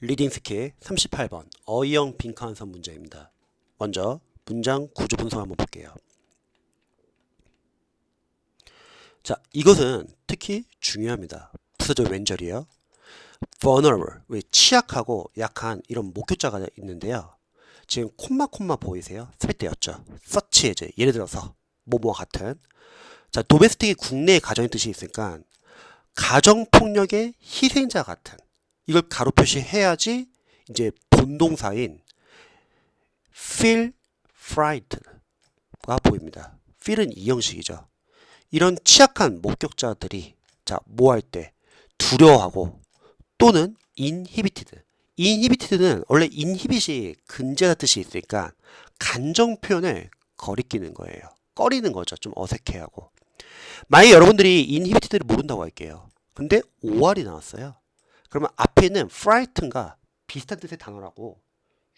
리딩 스킬 38번 어휘형 빈칸선 문제입니다. 먼저 문장 구조 분석 한번 볼게요. 자, 이것은 특히 중요합니다. 부사절 왼절이에요. vulnerable, 왜 취약하고 약한 이런 목표자가 있는데요. 지금 콤마 보이세요? 스피드였죠. such as, 예를 들어서 뭐뭐와 같은. 자, 도메스틱이 국내의 가정의 뜻이 있으니까 가정폭력의 희생자 같은, 이걸 가로 표시해야지 이제 본동사인 feel frighted가 보입니다. feel은 이 형식이죠. 이런 취약한 목격자들이 뭐 할 때 두려워하고 또는 inhibited. inhibited는 원래 inhibit이 근제다 뜻이 있으니까 간정 표현을 거리끼는 거예요. 꺼리는 거죠. 좀 어색해하고. 만약에 여러분들이 inhibited를 모른다고 할게요. 근데 OR이 나왔어요. 그러면 앞에 있는 frighten과 비슷한 뜻의 단어라고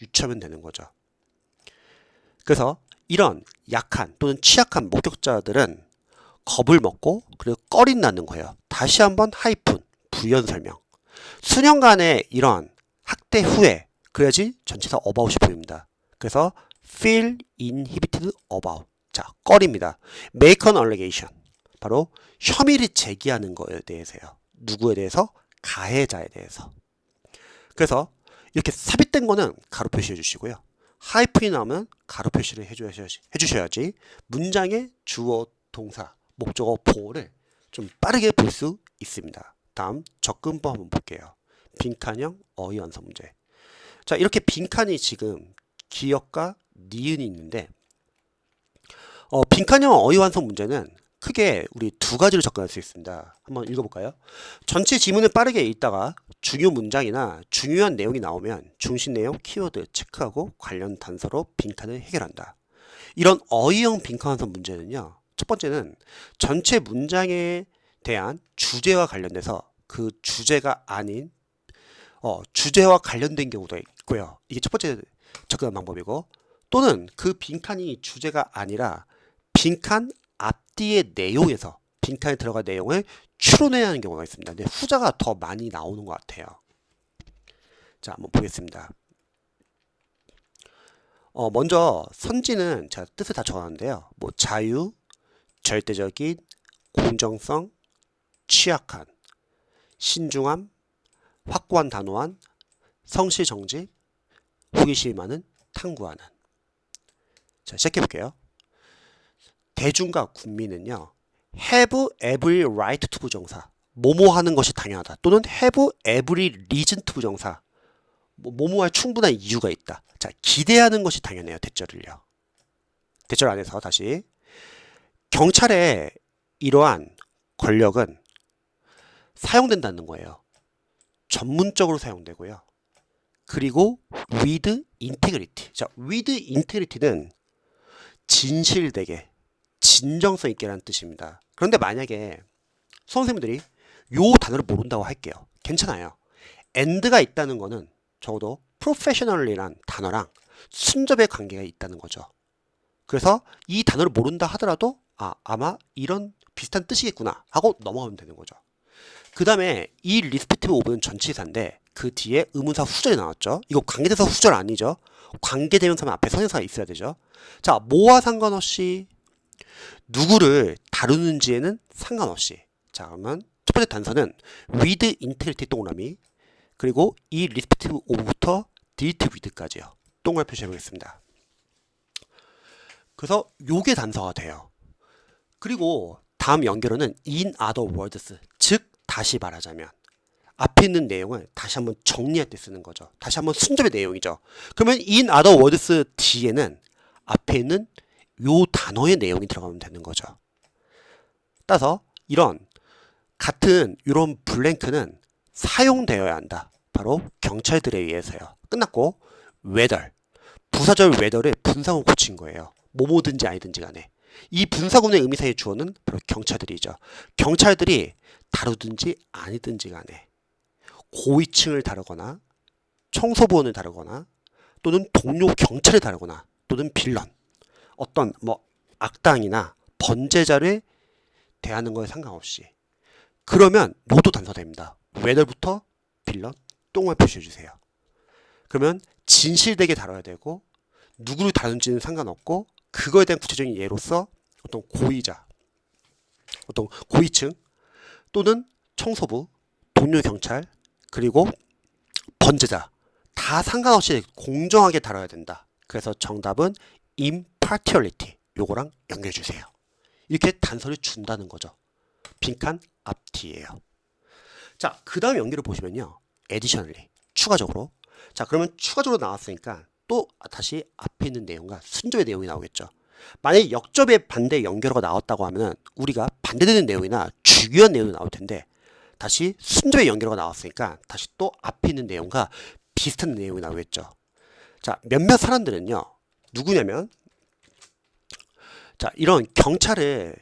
유추하면 되는 거죠. 그래서 이런 약한 또는 취약한 목격자들은 겁을 먹고 그리고 꺼린다는 거예요. 다시 한번 하이픈, 부연 설명. 수년간의 이런 학대 후에 그래야지 전치사 about이 보입니다. 그래서 feel inhibited about. 자, 꺼립니다. make an allegation. 바로 혐의를 제기하는 거에 대해서요. 누구에 대해서? 가해자에 대해서. 그래서 이렇게 삽입된 거는 가로 표시해 주시고요. 하이픈이 나오면 가로 표시를 해주셔야지 문장의 주어, 동사, 목적어, 보호를 좀 빠르게 볼 수 있습니다. 다음 접근법 한번 볼게요. 빈칸형 어휘 완성 문제. 자, 이렇게 빈칸이 지금 기역과 니은이 있는데 빈칸형 어휘 완성 문제는 크게 우리 두 가지로 접근할 수 있습니다. 한번 읽어볼까요? 전체 지문을 빠르게 읽다가 중요 문장이나 중요한 내용이 나오면 중심 내용, 키워드 체크하고 관련 단서로 빈칸을 해결한다. 이런 어휘형 빈칸 완성 문제는요. 첫 번째는 전체 문장에 대한 주제와 관련돼서 그 주제가 아닌 주제와 관련된 경우도 있고요. 이게 첫 번째 접근 방법이고, 또는 그 빈칸이 주제가 아니라 빈칸 앞뒤의 내용에서 빈칸에 들어간 내용을 추론해야 하는 경우가 있습니다. 근데 후자가 더 많이 나오는 것 같아요. 자, 한번 보겠습니다. 먼저 선지는 제가 뜻을 다 적었는데요. 뭐 자유, 절대적인, 공정성, 취약한, 신중함, 확고한 단호한, 성실정직, 호기심이 많은, 탐구하는. 자, 시작해볼게요. 대중과 국민은요, have every right to 부정사, 뭐뭐 하는 것이 당연하다, 또는 have every reason to 부정사, 뭐뭐 할 충분한 이유가 있다. 자, 기대하는 것이 당연해요. 대절을요. 대절 안에서 다시 경찰의 이러한 권력은 사용된다는 거예요. 전문적으로 사용되고요. 그리고 with integrity. 자, with integrity는 진실되게, 진정성 있게라는 뜻입니다. 그런데 만약에 선생님들이 요 단어를 모른다고 할게요. 괜찮아요. and가 있다는 거는 적어도 professional이란 단어랑 순접의 관계가 있다는 거죠. 그래서 이 단어를 모른다 하더라도 아마 이런 비슷한 뜻이겠구나 하고 넘어가면 되는 거죠. 그 다음에 이 respective of는 전치사인데 그 뒤에 의문사 후절이 나왔죠. 이거 관계대명사 후절 아니죠. 관계대명사면 앞에 선행사가 있어야 되죠. 자, 뭐와 상관없이 누구를 다루는지에는 상관없이. 자, 그러면 첫 번째 단서는 with integrity 동그라미, 그리고 이 respective of부터 delete with까지요. 동그라미 표시해 보겠습니다. 그래서 요게 단서가 돼요. 그리고 다음 연결어는 in other words, 즉 다시 말하자면 앞에 있는 내용을 다시 한번 정리할 때 쓰는 거죠. 다시 한번 순접의 내용이죠. 그러면 in other words 뒤에는 앞에 있는 요 단어의 내용이 들어가면 되는 거죠. 따라서 이런 같은 이런 블랭크는 사용되어야 한다. 바로 경찰들에 의해서요. 끝났고, whether, 부사절 whether의 분사구 고친 거예요. 뭐뭐든지 아니든지 간에. 이 분사구문의 의미 사이의 주어는 바로 경찰들이죠. 경찰들이 다루든지 아니든지 간에 고위층을 다루거나 청소부원을 다루거나 또는 동료 경찰을 다루거나 또는 빌런, 어떤 악당이나 번제자를 대하는 거에 상관없이, 그러면 노도 단서됩니다. whether부터 빌런 동을 표시해 주세요. 그러면 진실되게 다뤄야 되고 누구를 다룬지는 상관없고 그거에 대한 구체적인 예로서 어떤 고의자, 어떤 고위층 또는 청소부, 동료 경찰 그리고 범죄자 다 상관없이 공정하게 다뤄야 된다. 그래서 정답은 impartiality 요거랑 연결해 주세요. 이렇게 단서를 준다는 거죠. 빈칸 앞뒤예요. 자, 그 다음 연결을 보시면요. additionally 추가적으로. 자, 그러면 추가적으로 나왔으니까 또 다시 앞에 있는 내용과 순접의 내용이 나오겠죠. 만약에 역접의 반대 연결어가 나왔다고 하면 우리가 반대되는 내용이나 중요한 내용이 나올 텐데 다시 순접의 연결어가 나왔으니까 다시 또 앞에 있는 내용과 비슷한 내용이 나오겠죠. 자, 몇몇 사람들은요. 누구냐면 자, 이런 경찰가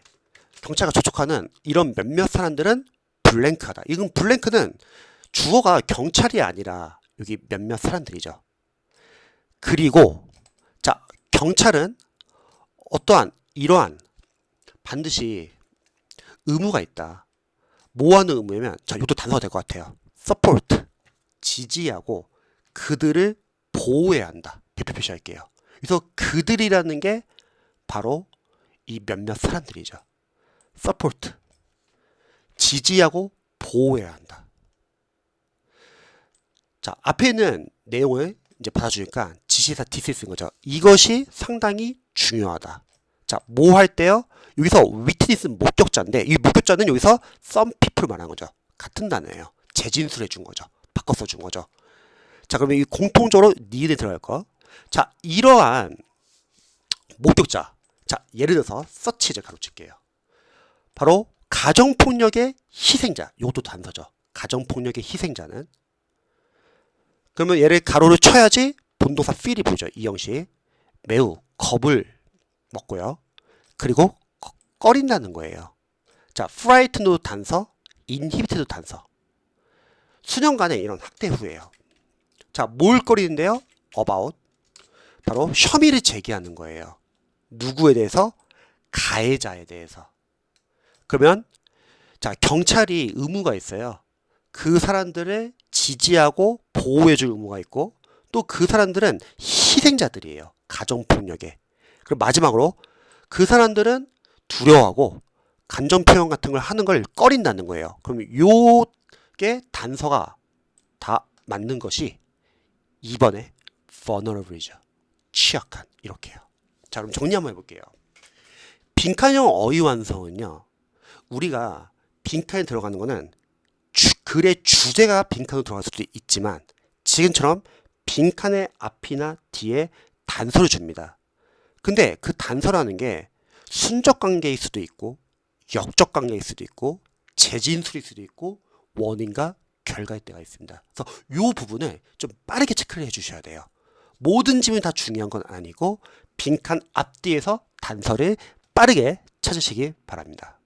접촉하는 이런 몇몇 사람들은 블랭크하다. 이건 블랭크는 주어가 경찰이 아니라 여기 몇몇 사람들이죠. 그리고 자, 경찰은 어떠한 이러한 반드시 의무가 있다. 뭐 하는 의무냐면 자, 이것도 단서가 될 것 같아요. support 지지하고 그들을 보호해야 한다. 대표 표시할게요. 그래서 그들이라는 게 바로 이 몇몇 사람들이죠. support 지지하고 보호해야 한다. 자, 앞에 있는 내용을 이제 받아주니까 지시사 디스를 쓴 거죠. 이것이 상당히 중요하다. 자, 뭐 할 때요? 여기서 witness는 목격자인데 이 목격자는 여기서 some people 말한 거죠. 같은 단어예요. 재진술해 준 거죠. 바꿔서 준 거죠. 자, 그러면 이 공통적으로 need에 들어갈 거. 자, 이러한 목격자. 자, 예를 들어서 such를 가로칠게요. 바로 가정폭력의 희생자. 이것도 단서죠. 가정폭력의 희생자는 그러면 얘를 가로를 쳐야지 본동사 feel이 보이죠. 이 형식. 매우 겁을 먹고요. 그리고 꺼린다는 거예요. 자, frightened도 단서, inhibited도 단서. 수년간의 이런 학대 후예요. 자, 뭘 꺼리는데요? about. 바로 혐의를 제기하는 거예요. 누구에 대해서? 가해자에 대해서. 그러면 자, 경찰이 의무가 있어요. 그 사람들을 지지하고 보호해줄 의무가 있고 또 그 사람들은 희생자들이에요. 가정폭력에. 그리고 마지막으로 그 사람들은 두려워하고 감정표현 같은 걸 하는 걸 꺼린다는 거예요. 그럼 요게 단서가 다 맞는 것이 2번에 vulnerable이죠. 취약한 이렇게요. 자, 그럼 정리 한번 해볼게요. 빈칸형 어휘 완성은요. 우리가 빈칸에 들어가는 거는 글의 주제가 빈칸으로 들어갈 수도 있지만 지금처럼 빈칸의 앞이나 뒤에 단서를 줍니다. 근데 그 단서라는 게 순적 관계일 수도 있고 역적 관계일 수도 있고 재진술일 수도 있고 원인과 결과일 때가 있습니다. 그래서 이 부분을 좀 빠르게 체크를 해주셔야 돼요. 모든 질문이 다 중요한 건 아니고 빈칸 앞뒤에서 단서를 빠르게 찾으시기 바랍니다.